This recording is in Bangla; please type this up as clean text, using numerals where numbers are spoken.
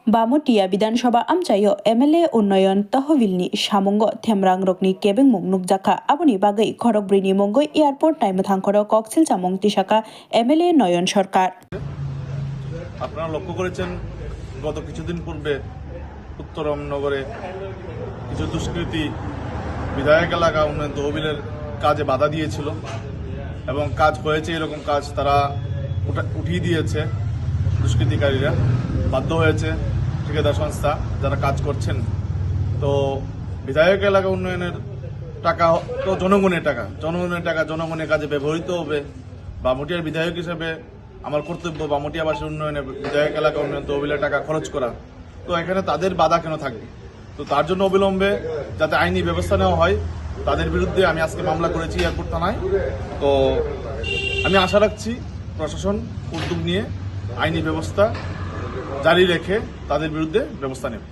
Bamutia Bidansaba Amchayo MLA Unoyon Tahvilni Shamungo Temrang Rokni Kebeng Mungnuk Jaka Abuni Bagai Korok Brini Mongo Airport Time Thankoro Koksil Chamong Tishaka MLA Noyon Sharkar আপনারা লক্ষ্য করেছেন গত কিছুদিন পূর্বে উত্তরমনগরে কিছু দুষ্কৃতী বিধায়ক এলাকা উন্নয়ন তহবিলের কাজে বাধা দিয়েছিল এবং কাজ হয়েছে এরকম কাজ তারা উঠিয়ে দিয়েছে দুষ্কৃতিকারীরা বাধ্য হয়েছে ঠিকাদার সংস্থা যারা কাজ করছেন তো বিধায়ক এলাকা উন্নয়নের টাকা তো জনগণের টাকা জনগণের কাজে ব্যবহৃত হবে বামুটিয়ার বিধায়ক হিসেবে আমার কর্তব্য বামুটিয়াবাসীর উন্নয়নে বিধায়ক এলাকা উন্নয়ন তহবিলের টাকা খরচ করা তো এখানে তাদের বাধা কেন থাকবে তো তার জন্য অবিলম্বে যাতে আইনি ব্যবস্থা নেওয়া হয় তাদের বিরুদ্ধে আমি আজকে মামলা করেছি এয়ারপোর্ট থানায় তো আমি আশা রাখছি প্রশাসন উদ্যোগ নিয়ে আইনি ব্যবস্থা জারি রেখে তাদের বিরুদ্ধে ব্যবস্থা নেবে।